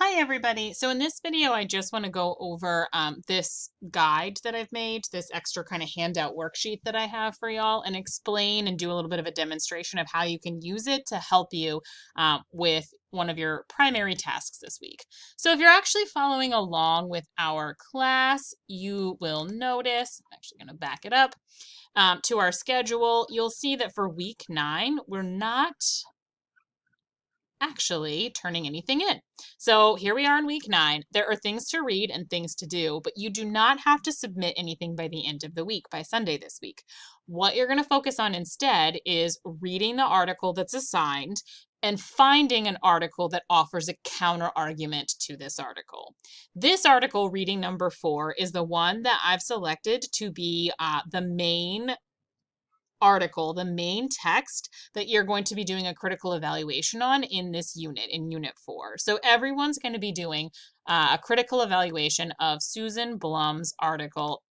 Hi everybody. So in this video, I just want to go over this guide that I've made, this extra kind of handout worksheet that I have for y'all, and explain and do a little bit of a demonstration of how you can use it to help you with one of your primary tasks this week. So if you're actually following along with our class, you will notice, I'm actually going to back it up to our schedule. You'll see that for week 9, we're not actually turning anything in. So here we are in week 9. There are things to read and things to do, but you do not have to submit anything by the end of the week, by Sunday this week. What you're going to focus on instead is reading the article that's assigned and finding an article that offers a counter argument to this article. This article, reading number 4, is the one that I've selected to be the main article, the main text that you're going to be doing a critical evaluation on in this unit, in Unit 4. So everyone's going to be doing a critical evaluation of Susan Blum's article,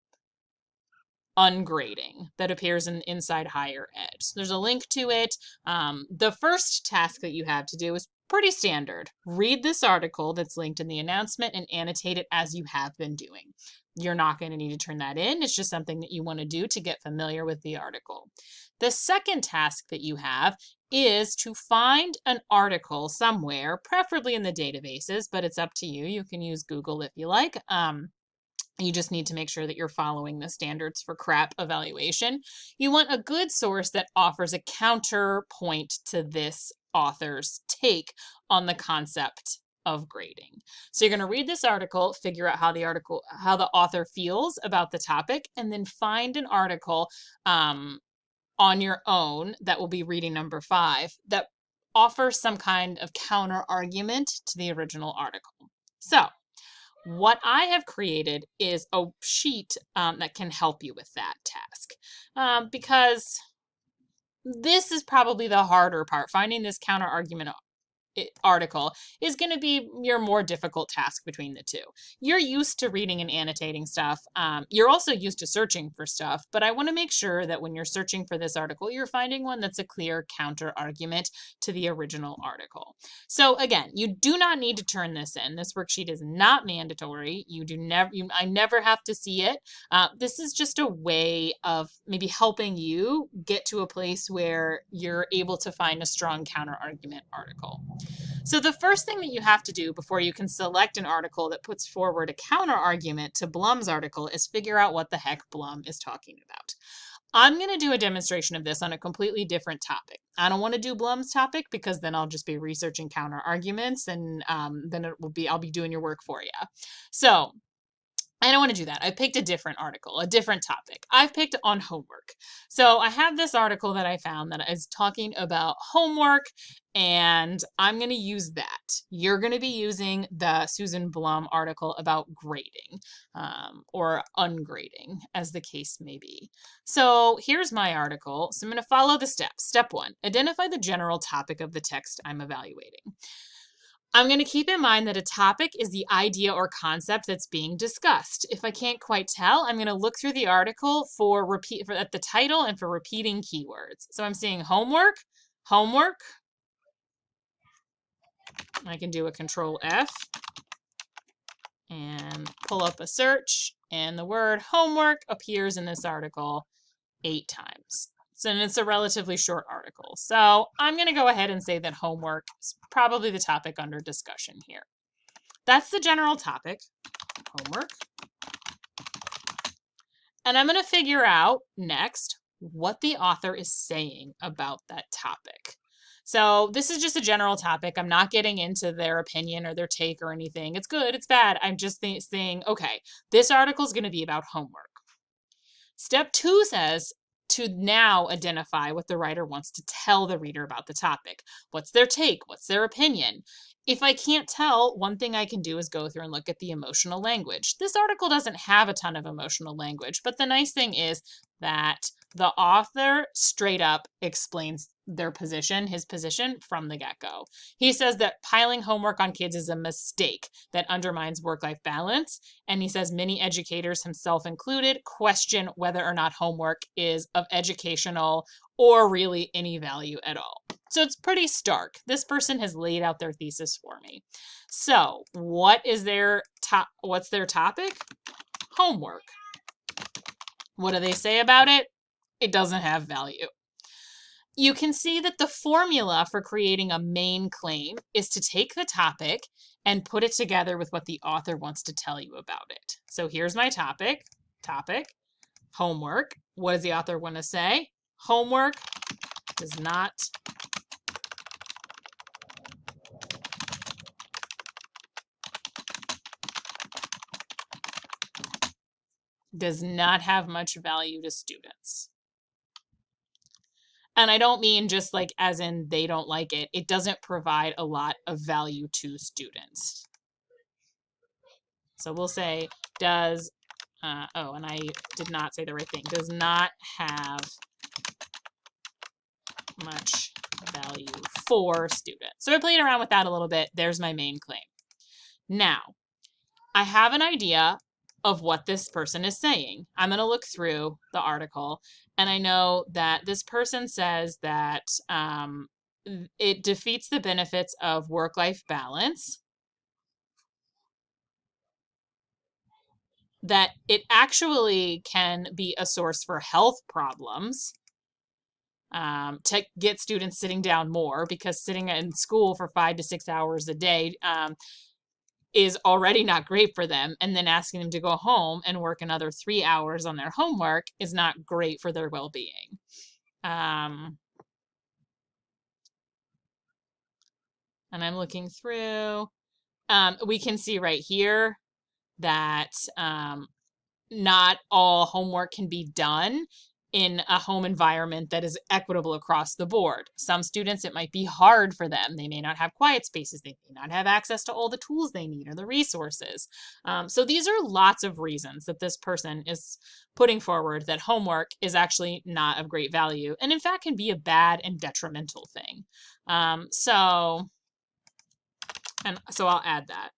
Ungrading, that appears in Inside Higher Ed. So there's a link to it. The first task that you have to do is pretty standard. Read this article that's linked in the announcement and annotate it as you have been doing. You're not going to need to turn that in. It's just something that you want to do to get familiar with the article. The second task that you have is to find an article somewhere, preferably in the databases, but it's up to you. You can use Google if you like. You just need to make sure that you're following the standards for CRAP evaluation. You want a good source that offers a counterpoint to this author's take on the concept of grading. So you're going to read this article, figure out how the author feels about the topic, and then find an article on your own that will be reading number 5 that offers some kind of counter argument to the original article. So what I have created is a sheet that can help you with that task because this is probably the harder part. Finding this counter argument article is going to be your more difficult task between the two. You're used to reading and annotating stuff. You're also used to searching for stuff, but I want to make sure that when you're searching for this article, you're finding one that's a clear counter argument to the original article. So again, you do not need to turn this in. This worksheet is not mandatory. I never have to see it. This is just a way of maybe helping you get to a place where you're able to find a strong counter argument article. So the first thing that you have to do before you can select an article that puts forward a counter argument to Blum's article is figure out what the heck Blum is talking about. I'm going to do a demonstration of this on a completely different topic. I don't want to do Blum's topic because then I'll just be researching counter arguments and then I'll be doing your work for you. So I don't want to do that. I picked a different article, a different topic. I've picked on homework. So I have this article that I found that is talking about homework, and I'm going to use that. You're going to be using the Susan Blum article about grading or ungrading, as the case may be. So here's my article. So I'm going to follow the steps. Step 1, identify the general topic of the text I'm evaluating. I'm going to keep in mind that a topic is the idea or concept that's being discussed. If I can't quite tell, I'm going to look through the article at the title and for repeating keywords. So I'm seeing homework, homework. I can do a Control F and pull up a search, and the word homework appears in this article 8 times. So it's a relatively short article. So I'm going to go ahead and say that homework is probably the topic under discussion here. That's the general topic, homework. And I'm going to figure out next what the author is saying about that topic. So this is just a general topic. I'm not getting into their opinion or their take or anything. It's good, it's bad. I'm just saying, okay, this article is going to be about homework. Step 2 says, to now identify what the writer wants to tell the reader about the topic. What's their take? What's their opinion? If I can't tell, one thing I can do is go through and look at the emotional language. This article doesn't have a ton of emotional language, but the nice thing is that the author straight up explains his position from the get-go. He says that piling homework on kids is a mistake that undermines work-life balance. And he says many educators, himself included, question whether or not homework is of educational or really any value at all. So it's pretty stark. This person has laid out their thesis for me. So what's their topic? Homework. What do they say about it? It doesn't have value. You can see that the formula for creating a main claim is to take the topic and put it together with what the author wants to tell you about it. So here's my topic, homework. What does the author want to say? Homework does not have much value to students. And I don't mean just like as in they don't like it. It doesn't provide a lot of value to students. So we'll say does, oh, and I did not say the right thing, does not have much value for students. So I played around with that a little bit. There's my main claim. Now, I have an idea of what this person is saying. I'm going to look through the article, and I know that this person says that it defeats the benefits of work-life balance, that it actually can be a source for health problems, to get students sitting down more, because sitting in school for 5 to 6 hours a day is already not great for them, and then asking them to go home and work another 3 hours on their homework is not great for their well-being. And I'm looking through. We can see right here that not all homework can be done in a home environment that is equitable across the board. Some students, it might be hard for them. They may not have quiet spaces. They may not have access to all the tools they need or the resources. So these are lots of reasons that this person is putting forward that homework is actually not of great value, and in fact can be a bad and detrimental thing. So I'll add that.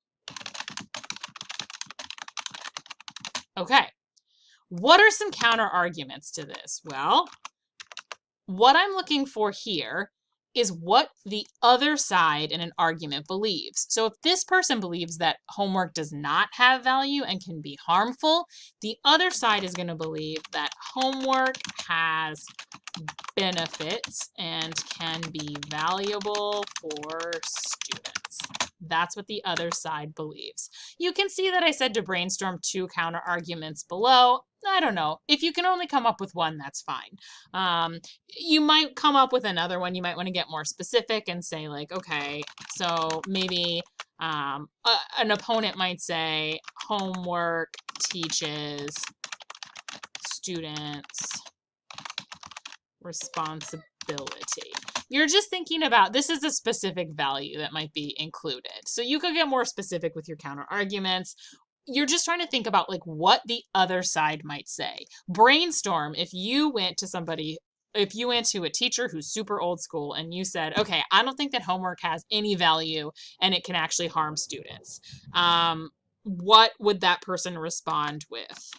Okay. What are some counter arguments to this? Well, what I'm looking for here is what the other side in an argument believes. So if this person believes that homework does not have value and can be harmful, the other side is going to believe that homework has benefits and can be valuable for students. That's what the other side believes. You can see that I said to brainstorm 2 counter arguments below. I don't know. If you can only come up with one, that's fine. You might come up with another one. You might want to get more specific and say like, okay, so maybe an opponent might say homework teaches students responsibility. You're just thinking about, this is a specific value that might be included. So you could get more specific with your counter arguments. You're just trying to think about like what the other side might say. Brainstorm. If you went to a teacher who's super old school and you said, okay, I don't think that homework has any value and it can actually harm students. What would that person respond with?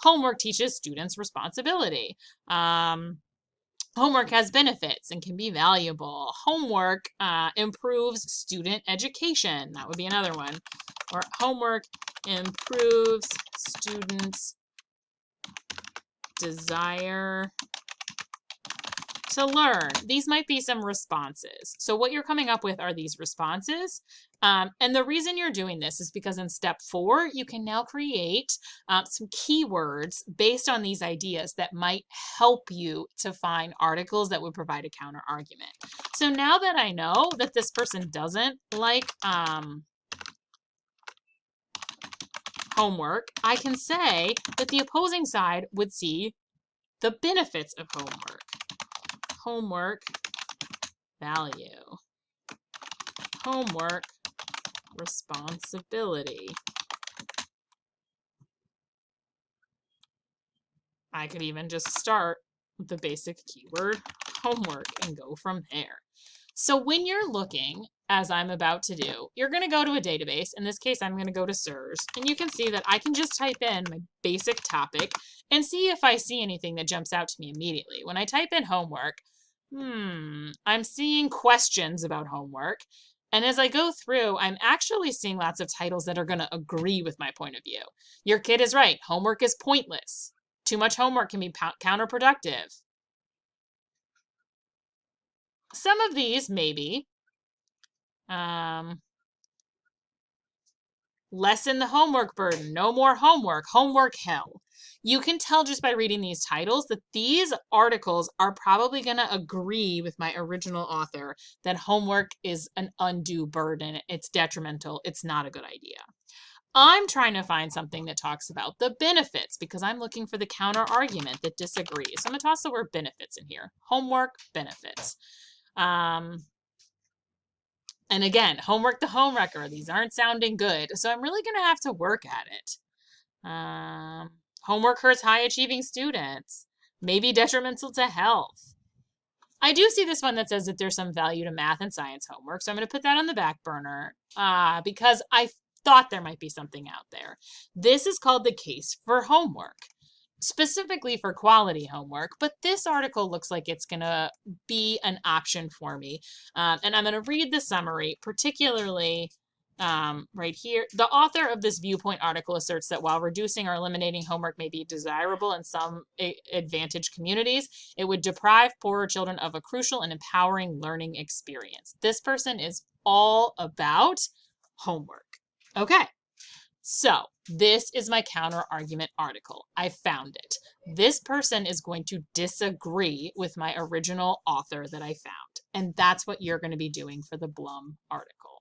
Homework teaches students responsibility. Homework has benefits and can be valuable. Homework improves student education. That would be another one. Or homework improves students' desire to learn. These might be some responses. So what you're coming up with are these responses. And the reason you're doing this is because in step 4, you can now create some keywords based on these ideas that might help you to find articles that would provide a counter argument. So now that I know that this person doesn't like homework, I can say that the opposing side would see the benefits of homework. Homework value. Homework responsibility. I could even just start with the basic keyword homework and go from there. So when you're looking, as I'm about to do, you're going to go to a database. In this case, I'm going to go to SIRS, and you can see that I can just type in my basic topic and see if I see anything that jumps out to me immediately. When I type in homework, I'm seeing questions about homework. And as I go through, I'm actually seeing lots of titles that are going to agree with my point of view. Your kid is right. Homework is pointless. Too much homework can be counterproductive. Some of these, maybe. Um, Lessen the homework burden. No more homework. Homework hell. You can tell just by reading these titles that these articles are probably going to agree with my original author that homework is an undue burden. It's detrimental. It's not a good idea. I'm trying to find something that talks about the benefits because I'm looking for the counter argument that disagrees. So I'm going to toss the word benefits in here. Homework benefits. And again, homework the homewrecker. These aren't sounding good. So I'm really going to have to work at it. Homework hurts high achieving students. Maybe detrimental to health. I do see this one that says that there's some value to math and science homework. So I'm going to put that on the back burner because I thought there might be something out there. This is called the case for homework, specifically for quality homework, but this article looks like it's going to be an option for me. And I'm going to read the summary, particularly right here. The author of this viewpoint article asserts that while reducing or eliminating homework may be desirable in some advantaged communities, it would deprive poorer children of a crucial and empowering learning experience. This person is all about homework. Okay. So this is my counter argument article. I found it. This person is going to disagree with my original author that I found. And that's what you're going to be doing for the Blum article.